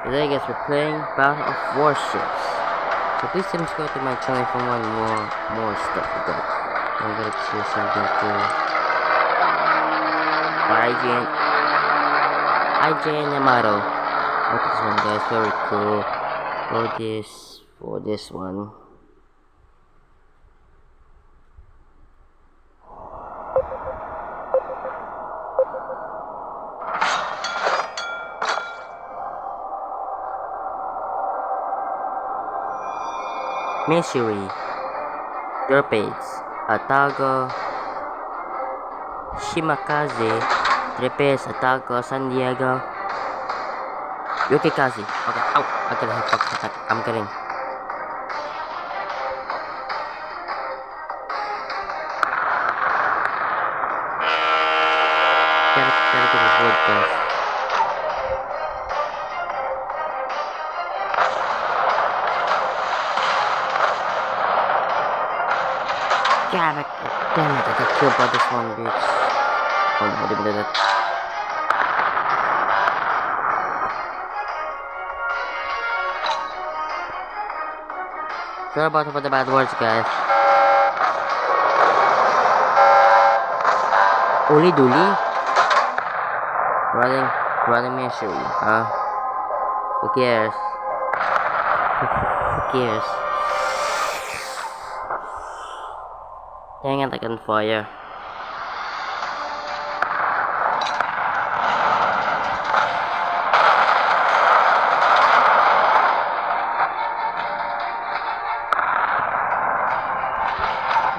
Today guys we're playing Battle of Warships. So please subscribe to my channel for more stuff like that. I'm gonna choose something cool. IJN Yamato. Look at this one guys, very cool. For this one. Missouri, Torpedes, Atago, Shimakaze, Trepes, Atago, San Diego, Yukikaze. Okay, ow, I'm kidding. Gotta get a wood guys. Damn it, I got killed by this one, bitch. Oh no, I didn't do that. Sorry about the bad words, guys. Uli Duli? Running Missouri, huh? Who cares? Who cares? Dang it, I can fire.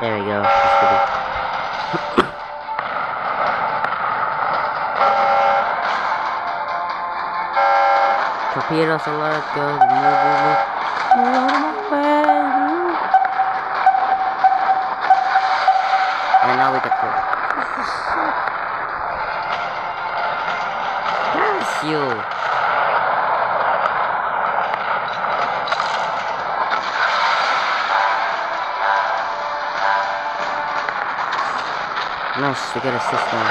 There we go. Torpedoes alert, go, move. And now we got to. That's you. Nice, we got a system.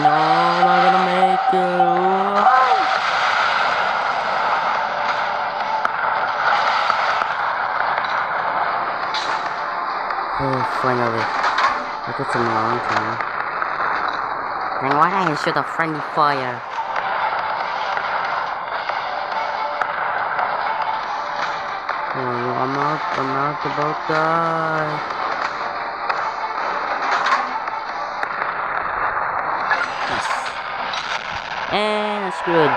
No, I'm not gonna make it. Oh, finally. I got some long time. Then why did I shoot a friendly fire? Oh, I'm not about to die. Yes. And I'm screwed.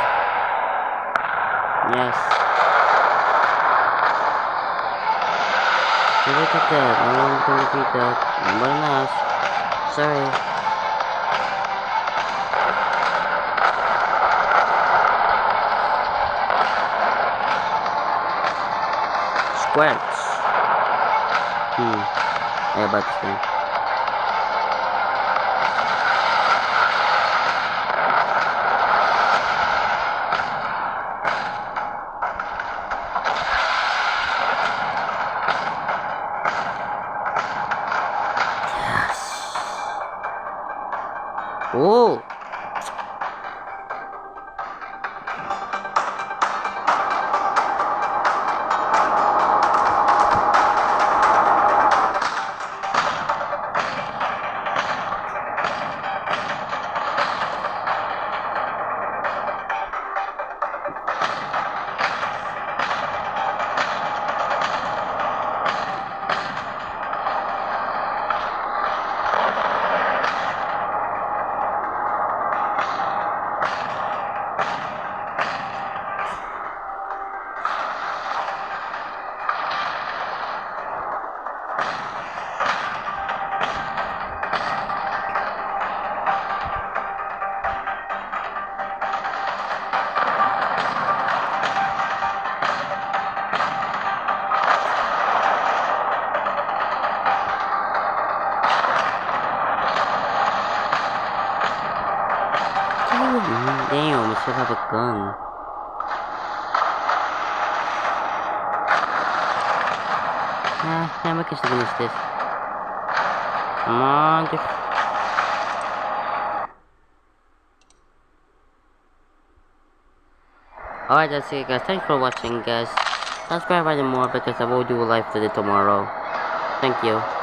Yes. So look at that. No one can defeat that. Nobody knows. Sorry. Squares. Yeah, about this thing. Oh! Damn, we should have a gun. Nah, we can still finish this. Come on. Alright, that's it guys. Thanks for watching guys. Subscribe for more because I will do a live today tomorrow. Thank you.